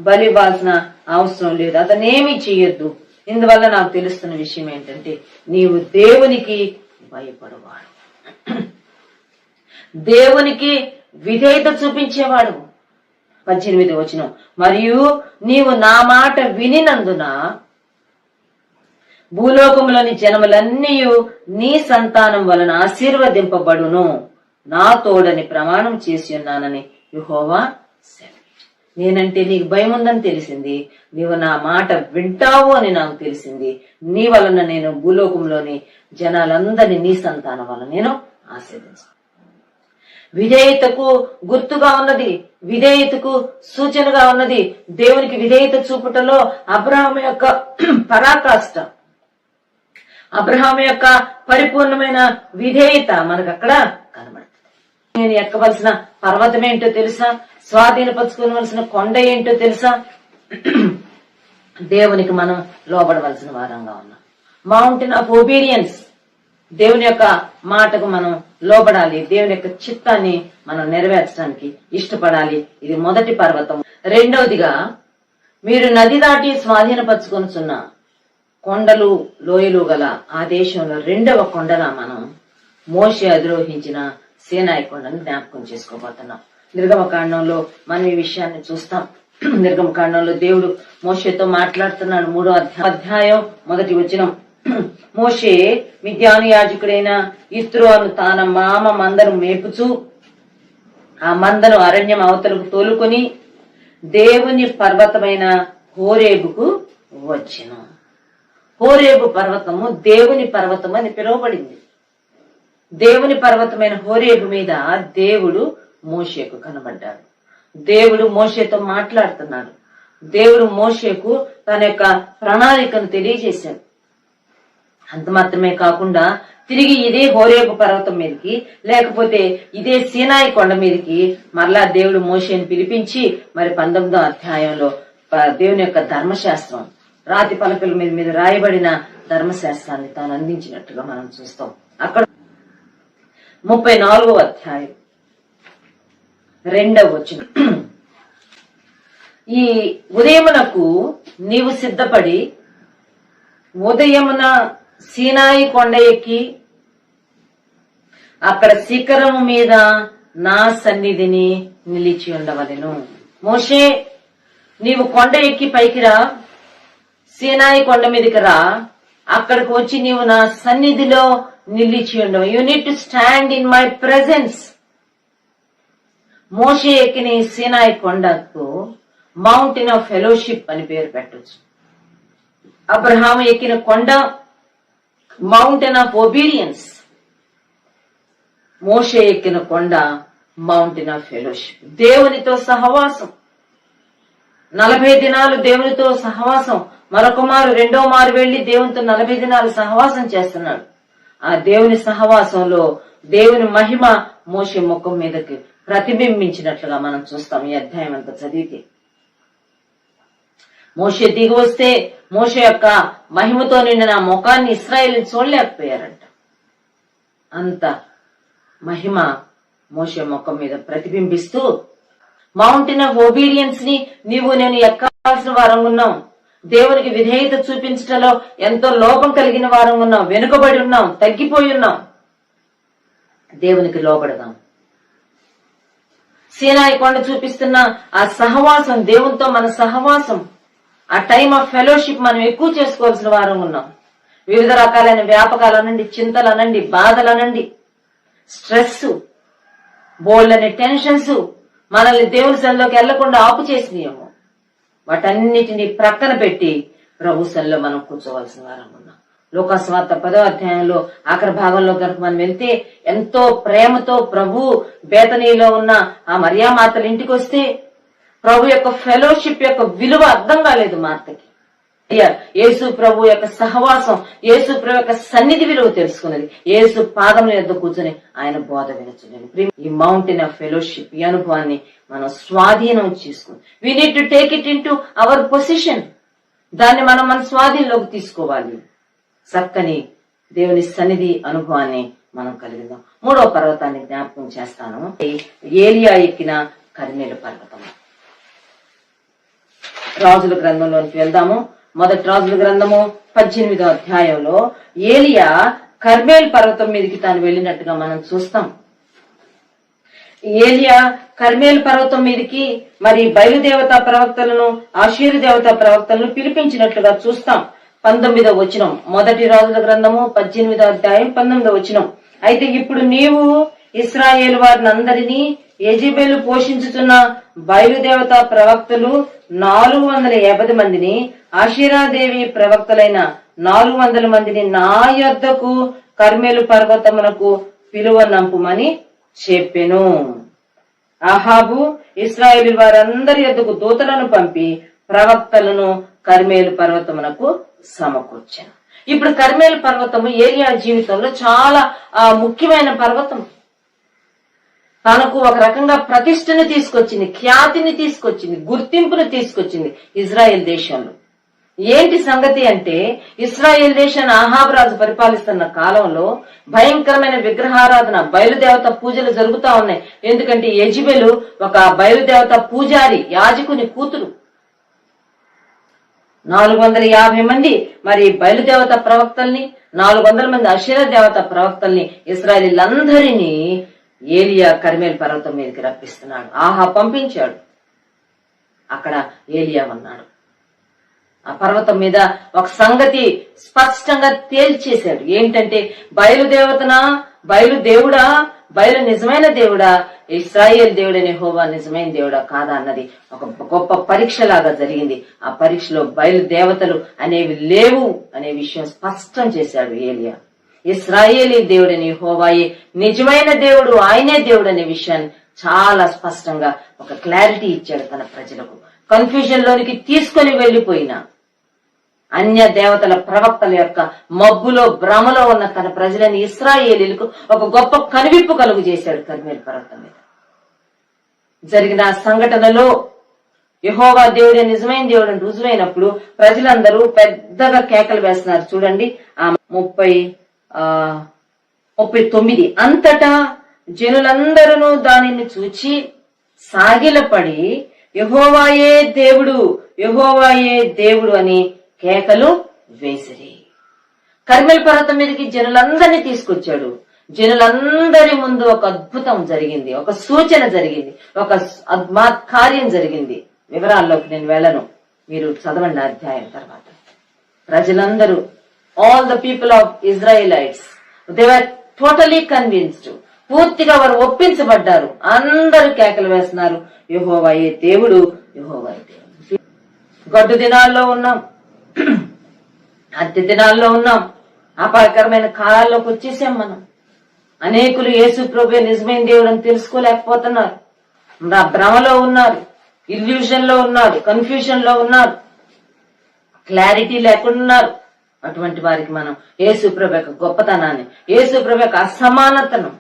బలి ఇవ్వాల్సిన అవసరం లేదు, అతనేమీ చెయ్యొద్దు. ఇందువల్ల నాకు తెలుస్తున్న విషయం ఏంటంటే నీవు దేవునికి భయపడవాడు, దేవునికి విధేయత చూపించేవాడు. 18వ వచనం. మరియు నీవు నా మాట వినినందున భూలోకములోని జనములన్నీ నీ సంతానం వలన ఆశీర్వదింపబడును, నా తోడని ప్రమాణం చేసి ఉన్నానని యెహోవా సెలవు. నేనంటే నీకు భయం ఉందని తెలిసింది, నీవు నా మాట వింటావు అని నాకు తెలిసింది. నీ వలన నేను భూలోకంలోని జనాలందరినీ నీ సంతానం వలన నేను ఆశీర్వదించాను. విధేయతకు గుర్తుగా ఉన్నది, విధేయతకు సూచనగా ఉన్నది. దేవునికి విధేయత చూపుటలో అబ్రహాం యొక్క పరాకాష్ట, అబ్రహాం యొక్క పరిపూర్ణమైన విధేయత మనకు అక్కడ కనబడుతుంది. నేను ఎక్కవలసిన పర్వతం ఏంటో తెలుసా? స్వాధీనపరచుకోవలసిన కొండ ఏంటో తెలుసా? దేవునికి మనం లోబడవలసిన వారంగా ఉన్నాం. మౌంటైన్ ఆఫ్ ఒబీడియన్స్, దేవుని యొక్క మాటకు మనం లోబడాలి, దేవుని యొక్క చిత్తాన్ని మనం నెరవేర్చడానికి ఇష్టపడాలి. ఇది మొదటి పర్వతం. రెండవదిగా, మీరు నది దాటి స్వాధీనపరచుకొనుచున్న కొండలు లోయలు గల ఆ దేశంలో రెండవ కొండగా మనం మోషే అధిరోహించిన సీనాయి కొండను జ్ఞాపకం చేసుకోబోతున్నాం. నిర్గమకాండంలో మనం ఈ విషయాన్ని చూస్తాం. నిర్గమకాండంలో దేవుడు మోషేతో మాట్లాడుతున్నాడు. 3వ అధ్యాయం 1వ వచనం. మోషే మిద్యాను యాజకుడైన యిత్రోను తాన మామ మందను మేపుచూ ఆ మందను అరణ్యం అవతలకు తోలుకొని దేవుని పర్వతమైన హోరేబుకు వచ్చెను. హోరేబు పర్వతము దేవుని పర్వతం అని పిలువబడింది. దేవుని పర్వతమైన హోరేబు మీద దేవుడు మోషేకు కనబడ్డాడు. దేవుడు మోషేతో మాట్లాడుతున్నాడు. దేవుడు మోషేకు తన యొక్క ప్రణాళికను తెలియజేశాడు. అంత మాత్రమే కాకుండా తిరిగి ఇదే హోరేబు పర్వతం మీదకి, లేకపోతే ఇదే సీనాయి కొండ మీదకి మరలా దేవుడు మోషేని పిలిపించి మరి 19వ అధ్యాయంలో దేవుని యొక్క ధర్మశాస్త్రం, రాతి పలకల మీద రాయబడిన ధర్మశాస్త్రాన్ని తాను అందించినట్టుగా మనం చూస్తాం. అక్కడ 34వ అధ్యాయం 2వ వచనం. ఈ ఉదయమునకు నీవు సిద్ధపడి ఉదయమున సీనాయి కొండ ఎక్కి అక్కడ శిఖరము మీద నా సన్నిధిని నిలిచి ఉండవలెను. మోషే, నీవు కొండ ఎక్కి పైకి రా, సీనాయి కొండ మీదకి రా, అక్కడికి వచ్చి నీవు నా సన్నిధిలో నిలిచి ఉండవు. You need to stand in my presence. మోషే ఎక్కిన సీనాయి కొండకు మౌంటైన్ ఆఫ్ ఫెలోషిప్ అని పేరు పెట్టొచ్చు. అబ్రహాము ఎక్కిన కొండ మౌంటైన్ ఆఫ్ ఒబీడియన్స్. మోషే ఎక్కిన కొండ మౌంటైన్ ఆఫ్ ఫెలోషిప్, దేవునితో సహవాసం. 40 దినాలు దేవునితో సహవాసం. మరొక మారు, రెండో మారు వెళ్లి దేవునితో 40 దినాలు సహవాసం చేస్తున్నాడు. ఆ దేవుని సహవాసంలో దేవుని మహిమ మోషే ముఖం మీదకి ప్రతిబింబించినట్లుగా మనం చూస్తాం ఈ అధ్యాయం అంతా చదివితే. మోషే దిగి వస్తే మోషే యొక్క మహిమతో నిండిన ఆ ముఖాన్ని ఇశ్రాయేలు చూడలేకపోయారంట. అంత మహిమ మోషే ముఖం మీద ప్రతిబింబిస్తూ, మౌంటైన్ ఆఫ్ ఒబీడియన్స్ ని నీవు నేను ఎక్కాల్సిన వారం ఉన్నాం. దేవునికి విధేయత చూపించటంలో ఎంతో లోపం కలిగిన వారం ఉన్నాం, వెనుకబడి ఉన్నాం, తగ్గిపోయి ఉన్నాం. దేవునికి లోబడదాం. సీనాయి కొండ చూపిస్తున్న ఆ సహవాసం, దేవునితో మన సహవాసం, ఆ టైమ్ ఆఫ్ ఫెలోషిప్ మనం ఎక్కువ చేసుకోవాల్సిన వారం ఉన్నాం. వివిధ రకాలైన వ్యాపకాలు అనండి, చింతలు అనండి, బాధలు అనండి, స్ట్రెస్, బోల్డ్ అనే టెన్షన్స్ మనల్ని దేవుని సన్నిధిలోకి వెళ్లకుండా ఆపు చేసినాయేమో. వాటన్నిటిని ప్రక్కన పెట్టి ప్రభు సన్నిధిలో మనం కూర్చోవలసిన వారం ఉన్నాం. లోకాసువార్త 10వ అధ్యాయంలో ఆఖరి భాగంలో కనుక మనం వెళ్తే ఎంతో ప్రేమతో ప్రభు బేతనీలో ఉన్న ఆ మరియామాతల ఇంటికి వస్తే ప్రభు యొక్క ఫెలోషిప్ యొక్క విలువ అర్థం కాలేదు మార్తకి. యేసు ప్రభు యొక్క సహవాసం, యేసు ప్రభు యొక్క సన్నిధి విలువ తెలుసుకున్నది. యేసు పాదముల యొద్ద కూర్చొని ఆయన బోధ వినొచ్చున్నది. ఈ మౌంటైన్ ఆఫ్ ఫెలోషిప్, ఈ అనుభవాన్ని మనం స్వాధీనం చేసుకుని we need to take it in to our position. దాన్ని మనం మన స్వాధీనంలోకి తీసుకోవాలి. చక్కని దేవుని సన్నిధి అనుభవాన్ని మనం కలిగిద్దాం. 3వ పర్వతాన్ని జ్ఞాపకం చేస్తాను. ఏలియా ఎక్కిన కర్మేలు పర్వతం. రాజుల గ్రంథంలోనికి వెళ్దాము. మొదటి రాజుల గ్రంథము 18వ అధ్యాయంలో ఏలియా కర్మేల్ పర్వతం మీదకి తాను వెళ్ళినట్టుగా మనం చూస్తాం. ఏలియా కర్మేల్ పర్వతం మీదకి మరి బయలుదేవతా ప్రవక్తలను, ఆషేరు దేవతా ప్రవక్తలను పిలిపించినట్లుగా చూస్తాం. 19వ వచనం, మొదటి రాజుల గ్రంథము 18వ అధ్యాయం 19వ వచనం. అయితే ఇప్పుడు నీవు ఇశ్రాయేలు వారిని అందరినీ యెజెబెలు పోషించుతున్న బయలుదేవతా ప్రవక్తలు 450 మందిని, ఆషేరాదేవి ప్రవక్తలైన 400 మందిని నా యొద్దకు కర్మేలు పర్వతమునకు పిలువనంపుమని చెప్పెను. అహాబు ఇశ్రాయేలు వారందరి యొద్దకు దూతలను పంపి ప్రవక్తలను కర్మేలు పర్వతమునకు సమకూర్చాను. ఇప్పుడు కర్మేలు పర్వతము ఏలియా జీవితంలో చాలా ముఖ్యమైన పర్వతం. తనకు ఒక రకంగా ప్రతిష్టను తీసుకొచ్చింది, ఖ్యాతిని తీసుకొచ్చింది, గుర్తింపును తీసుకొచ్చింది ఇజ్రాయెల్ దేశంలో. ఏంటి సంగతి అంటే, ఇశ్రాయేల్ దేశాన్ని అహాబు రాజు పరిపాలిస్తున్న కాలంలో భయంకరమైన విగ్రహారాధన, బయలుదేవత పూజలు జరుగుతా ఉన్నాయి. ఎందుకంటే యెజెబెలు ఒక బయలుదేవత పూజారి, యాజకుని కూతురు. 450 మంది మరి బయలుదేవత ప్రవక్తల్ని, 400 మంది అషేరా దేవత ప్రవక్తల్ని, ఇశ్రాయేలీలందరినీ ఏలియా కర్మేల్ పర్వతం మీదకి రప్పిస్తున్నాడు. ఆహా పంపించాడు. అక్కడ ఏలియా ఉన్నాడు. ఆ పర్వతం మీద ఒక సంగతి స్పష్టంగా తేల్చేశాడు. ఏంటంటే, బయలుదేవతనా, బయలుదేవుడా, బయలు నిజమైన దేవుడా, ఇశ్రాయేల్ దేవుడనే యెహోవా నిజమైన దేవుడా కాదా అన్నది ఒక గొప్ప పరీక్షలాగా జరిగింది. ఆ పరీక్షలో బయలుదేవతలు అనేవి లేవు అనే విషయం స్పష్టం చేశాడు ఏలియా. ఇశ్రాయేలీ దేవుడని యెహోవాయే నిజమైన దేవుడు, ఆయనే దేవుడు అనే విషయాన్ని చాలా స్పష్టంగా ఒక క్లారిటీ ఇచ్చాడు తన ప్రజలకు. కన్ఫ్యూజన్ లోనికి తీసుకొని వెళ్లిపోయిన అన్య దేవతల ప్రవక్తల యొక్క మబ్బులో, భ్రమలో ఉన్న తన ప్రజలని, ఇశ్రాయేలీలకు ఒక గొప్ప కనువిప్పు కలుగు చేశాడు కర్మేలు పర్వతం మీద. జరిగిన సంఘటనలో యెహోవా దేవుడే నిజమైన దేవుడు అని రుజువైనప్పుడు ప్రజలందరూ పెద్దగా కేకలు వేస్తున్నారు. చూడండి ఆ 39. అంతటా జనులందరూ దానిని చూచి సాగిలపడి యెహోవాయే దేవుడు, యెహోవాయే దేవుడు అని కేకలు వేసిరి. కర్మేల్ పర్వతం మీదకి జనులందరినీ తీసుకొచ్చాడు. జనులందరి ముందు ఒక అద్భుతం జరిగింది, ఒక సూచన జరిగింది, ఒక కార్యం జరిగింది. వివరాల్లోకి నేను వెళ్ళను, మీరు చదవండి అధ్యాయం తర్వాత. ప్రజలందరూ, all the people of Israelites, they were totally convinced, పూర్తిగా వారు ఒప్పించబడ్డారు. అందరూ కేకలు వేస్తున్నారు, యెహోవాయే దేవుడు, యెహోవాయే దేవుడు. గడ్డు దినాల్లో ఉన్నాం, అంత్య దినాల్లో ఉన్నాం, అపాయకరమైన కాలాల్లోకి వచ్చేసాం మనం. అనేకులు యేసు ప్రభువే నిజమైన దేవుడు అని తెలుసుకోలేకపోతున్నారు, భ్రమలో ఉన్నారు, ఇల్యూషన్ లో ఉన్నారు, కన్ఫ్యూజన్ లో ఉన్నారు, క్లారిటీ లేకుండా ఉన్నారు. అటువంటి వారికి మనం యేసు ప్రభు యొక్క గొప్పతనాన్ని, యేసు ప్రభు యొక్క అసమానతను,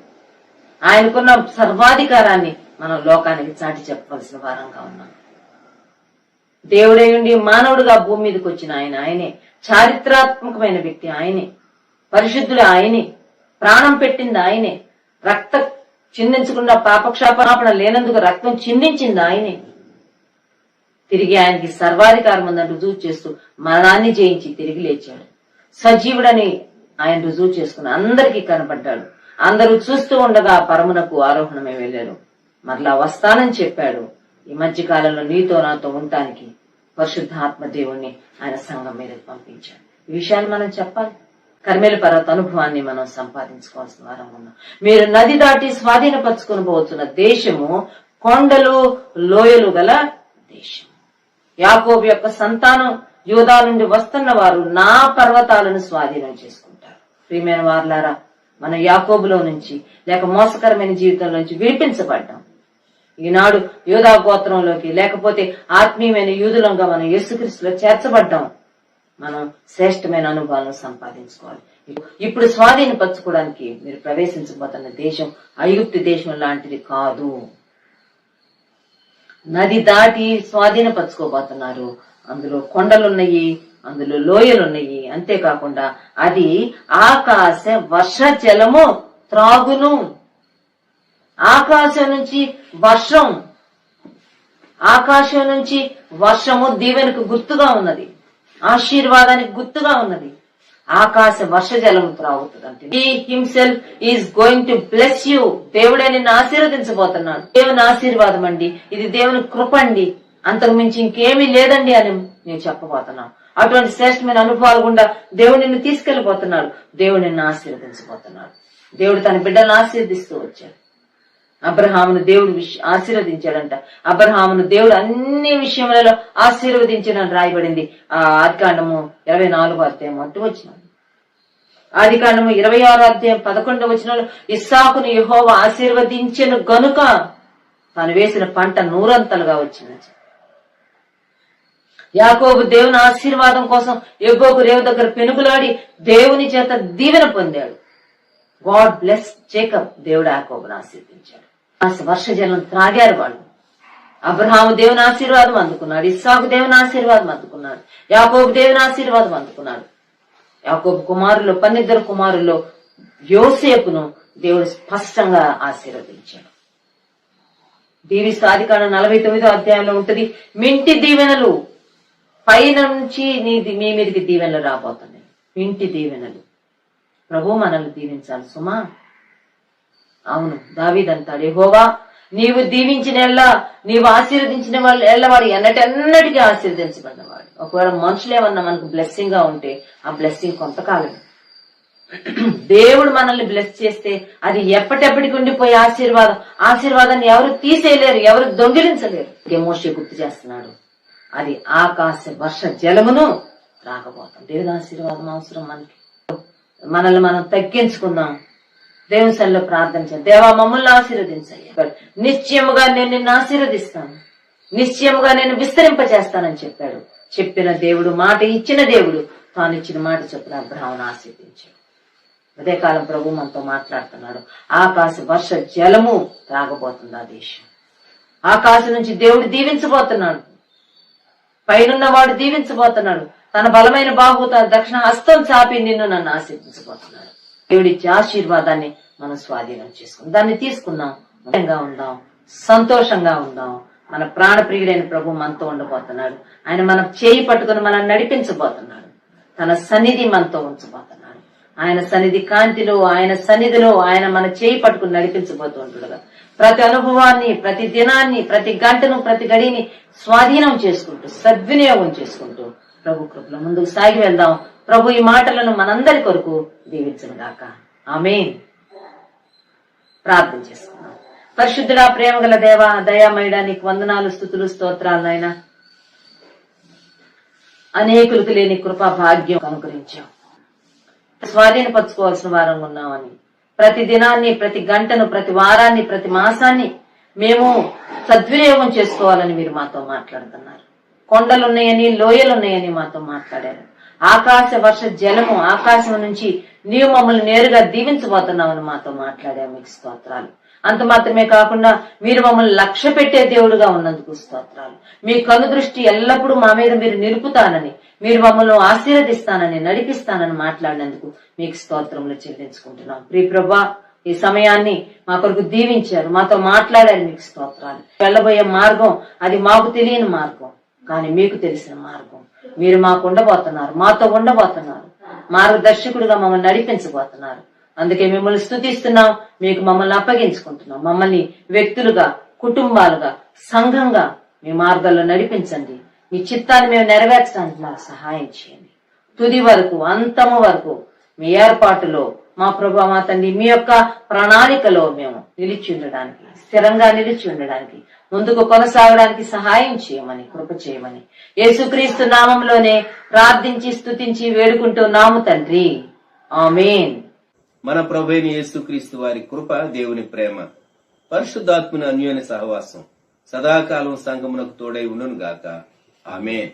ఆయనకున్న సర్వాధికారాన్ని మనం లోకానికి చాటి చెప్పవలసిన వారంగా ఉన్నాం. దేవుడై ఉండి మానవుడిగా భూమి మీదకి వచ్చిన ఆయనే, చారిత్రాత్మకమైన వ్యక్తి ఆయనే, పరిశుద్ధుడు ఆయనే, ప్రాణం పెట్టింది ఆయనే, రక్తం చిందించకుండా పాపక్షాపణ లేనందుకు రక్తం చిందించింది ఆయనే. తిరిగి ఆయనకి సర్వాధికారం ఉందని రుజువు చేస్తూ మరణాన్ని జయించి తిరిగి లేచాడు. సజీవుడని ఆయన రుజువు చేసుకుని అందరికీ కనబడ్డాడు. అందరూ చూస్తూ ఉండగా పరమునకు ఆరోహణమే వెళ్ళారు. మరలా వస్తానని చెప్పాడు. ఈ మధ్య కాలంలో నీతో నాతో ఉండటానికి పరిశుద్ధాత్మ దేవుణ్ణి ఆయన సంఘం మీదకి పంపించాడు. ఈ విషయాన్ని మనం చెప్పాలి. కర్మేల పర్వత అనుభవాన్ని మనం సంపాదించుకోవాల్సిన వారం ఉన్నాం. మీరు నది దాటి స్వాధీనపరచుకొని పోతున్న దేశము కొండలు లోయలు గల దేశం. యాకోబు యొక్క సంతానం యూదా నుండి వస్తున్న వారు నా పర్వతాలను స్వాధీనం చేసుకుంటారు. ప్రియమైన వారులారా, మనం యాకోబులో నుంచి లేక మోసకరమైన జీవితంలో నుంచి విడిపించబడ్డాం. ఈనాడు యూదా గోత్రంలోకి లేకపోతే ఆత్మీయమైన యూదులంగా మనం యేసుక్రీస్తులో చేర్చబడ్డాం. మనం శ్రేష్టమైన అనుభవాలను సంపాదించుకోవాలి. ఇప్పుడు స్వాధీనపరచుకోవడానికి మీరు ప్రవేశించబోతున్న దేశం ఐగుప్తు దేశం లాంటిది కాదు. నది దాటి స్వాధీనపరచుకోబోతున్నారు. అందులో కొండలున్నాయి, అందులో లోయలున్నాయి. అంతేకాకుండా అది ఆకాశ వర్ష జలము త్రాగును. ఆకాశం నుంచి వర్షం, ఆకాశం నుంచి వర్షము దీవెనకు గుర్తుగా ఉన్నది, ఆశీర్వాదానికి గుర్తుగా ఉన్నది. ఆకాశ వర్ష జలము త్రాగుతుంది. He himself is going to bless you. దేవుడే నిన్ను ఆశీర్వదించబోతున్నాడు. దేవుని ఆశీర్వాదం అండి, ఇది దేవుని కృప అండి, అంతకు మించి ఇంకేమీ లేదండి అని నేను చెప్పబోతున్నాను. అటువంటి శ్రేష్టమైన అనుభవాలు గుండా దేవుడు నిన్ను తీసుకెళ్లిపోతున్నాడు. దేవుడు నిన్ను ఆశీర్వదించబోతున్నాడు. దేవుడు తన బిడ్డలను ఆశీర్దిస్తూ వచ్చాడు. అబ్రహామును దేవుడు ఆశీర్వదించాడంట. అబ్రహామును దేవుడు అన్ని విషయములలో ఆశీర్వదించాడని రాయబడింది. ఆదికాండము 24వ అధ్యాయం అంటూ వచ్చినాడు. ఆదికాండము 26వ అధ్యాయం 11వ వచనంలో ఇస్సాకును యెహోవా ఆశీర్వదించెను గనుక తాను వేసిన పంట నూరంతలుగా వచ్చింది. యాకోబు దేవుని ఆశీర్వాదం కోసం యెగోకు రేవు దగ్గర పెనుగులాడి దేవుని చేత దీవెన పొందాడు. God bless Jacob. దేవుడు యాకోబును ఆశీర్వదించాడు. వర్ష జలం త్రాగారు వాళ్ళు. అబ్రహాము దేవుని ఆశీర్వాదం అందుకున్నాడు, ఇస్సాకు దేవుని ఆశీర్వాదం అందుకున్నాడు, యాకోబు దేవుని ఆశీర్వాదం అందుకున్నాడు. యాకోబు కుమారుల్లో 12 కుమారుల్లో యోసేపును దేవుడు స్పష్టంగా ఆశీర్వదించాడు. దీవిస్తూ ఆదికాండం 49వ అధ్యాయంలో ఉంటది, మింటి దీవెనలు పైన నుంచి మీ మీదకి దీవెనలు రాబోతున్నాయి. మింటి దీవెనలు. ప్రభు మనల్ని దీవించాలి సుమా. అవును, దావీదు అంటాడు, యెహోవా నీవు దీవించిన ఎల్లా, నీవు ఆశీర్వదించిన వాళ్ళు ఎల్లవాడు ఎన్నటెన్నటికీ ఆశీర్వదించబడినవాడు. ఒకవేళ మనుషులు ఏమన్నా మనకు బ్లెస్సింగ్ గా ఉంటే ఆ బ్లెస్సింగ్ కొంతకాలం. దేవుడు మనల్ని బ్లెస్ చేస్తే అది ఎప్పటెప్పటికి ఉండిపోయే ఆశీర్వాదాన్ని ఎవరు తీసేయలేరు, ఎవరు దొంగిలించలేరు. మోషే గుర్తు చేస్తున్నాడు, అది ఆకాశ వర్ష జలమును రాకపోతాం. దేవుని ఆశీర్వాదం అవసరం మనకి. మనల్ని మనం తగ్గించుకుందాం, దేవుని సన్నిధిలో ప్రార్థన చేద్దాం. దేవా మమ్మల్ని ఆశీర్వదించయ్యా, నిశ్చయముగా నేను నిన్ను ఆశీర్వదిస్తాను, నిశ్చయముగా నేను విస్తరింపచేస్తానని చెప్పాడు. చెప్పిన దేవుడు, మాట ఇచ్చిన దేవుడు, తాను ఇచ్చిన మాట చొప్పున అబ్రహామును ఆశీర్వదించాడు. అదే కాలం ప్రభు మనతో మాట్లాడుతున్నాడు. ఆకాశ వర్ష జలము త్రాగబోతుంది ఆ దేశం. ఆకాశం నుంచి దేవుడు దీవించబోతున్నాడు, పైనున్న వాడు దీవించబోతున్నాడు. తన బలమైన బాహు, తన దక్షిణ హస్తం చాపి నిన్ను నన్ను ఆశీర్వదించబోతున్నాడు. దేవుడిచ్చే ఆశీర్వాదాన్ని మనం స్వాధీనం చేసుకుందాం, దాన్ని తీసుకుందాం, ఉందాం, సంతోషంగా ఉందాం. మన ప్రాణప్రియుడైన ప్రభు మనతో ఉండబోతున్నాడు. ఆయన మన చేయి పట్టుకుని మనం నడిపించబోతున్నాడు. తన సన్నిధి మనతో ఉంచబోతున్నాడు. ఆయన సన్నిధి కాంతిలో, ఆయన సన్నిధిలో ఆయన మన చేయి పట్టుకుని నడిపించబోతూ ఉంటుండగా ప్రతి అనుభవాన్ని, ప్రతి దినాన్ని, ప్రతి గంటను, ప్రతి గడిని స్వాధీనం చేసుకుంటూ, సద్వినియోగం చేసుకుంటూ ప్రభు కృపలో ముందుకు సాగి వెళ్దాం. ప్రభు ఈ మాటలను మనందరి కొరకు దీవించును గాక. ఆమేన్. ప్రార్థన చేసుకున్నాం. పరిశుద్ధుడా, ప్రేమగల దేవ, దయామయుడా, నీకు వందనాలు, స్తుతులు, స్తోత్రాలు నాయనా. అనేకులకు లేని కృపా భాగ్యం అనుగ్రహించాం. స్వాధీనపరచుకోవాల్సిన వారంగా ఉన్నామని ప్రతి దినాన్ని, ప్రతి గంటను, ప్రతి వారాన్ని, ప్రతి మాసాన్ని మేము సద్వినియోగం చేసుకోవాలని మీరు మాతో మాట్లాడుతున్నారు. కొండలున్నాయని, లోయలున్నాయని మాతో మాట్లాడారు. ఆకాశ వర్ష జలము, ఆకాశం నుంచి నీవు మమ్మల్ని నేరుగా దీవించబోతున్నామని మాతో మాట్లాడాము. మీకు స్తోత్రాలు. అంత మాత్రమే కాకుండా మీరు మమ్మల్ని లక్ష్య పెట్టే దేవుడుగా ఉన్నందుకు స్తోత్రాలు. మీ కను దృష్టి ఎల్లప్పుడూ మా మీద మీరు నిలుపుతానని, మీరు మమ్మల్ని ఆశీర్వదిస్తానని, నడిపిస్తానని మాట్లాడినందుకు మీకు స్తోత్రములు చెల్లించుకుంటున్నాం. ప్రియ ప్రభా, ఈ సమయాన్ని మా కొరకు దీవించారు, మాతో మాట్లాడారు. మీకు స్తోత్రాలు. వెళ్ళబోయే మార్గం అది మాకు తెలియని మార్గం, కానీ మీకు తెలిసిన మార్గం. మీరు మాకు ఉండబోతున్నారు, మాతో ఉండబోతున్నారు, మార్గదర్శకుడిగా మమ్మల్ని నడిపించబోతున్నారు. అందుకే మిమ్మల్ని స్తుతిస్తున్నాం, మీకు మమ్మల్ని అప్పగించుకుంటున్నాం. మమ్మల్ని వ్యక్తులుగా, కుటుంబాలుగా సంఘంగా మీ మార్గాల్లో నడిపించండి. మీ చిత్తాన్ని మేము నెరవేర్చడానికి మాకు సహాయం చేయండి. తుది వరకు, అంతము వరకు మీ ఏర్పాటులో మా ప్రభు, మా తండ్రి, మీ యొక్క ప్రణాళికలో మేము నిలిచి ఉండడానికి, స్థిరంగా నిలిచి ఉండడానికి, ముందుకు కొనసాగడానికి సహాయం చేయమని, కృప చేయమని యేసుక్రీస్తు నామంలోనే ప్రార్థించి స్తుతించి వేడుకుంటున్నాము తండ్రి. ఆమేన్. మన ప్రభువైన యేసుక్రీస్తు వారి కృప, దేవుని ప్రేమ, పరిశుద్ధాత్మని అన్యోన్య సహవాసం సదాకాలం సంఘమునకు తోడై ఉండును గాక. ఆమేన్.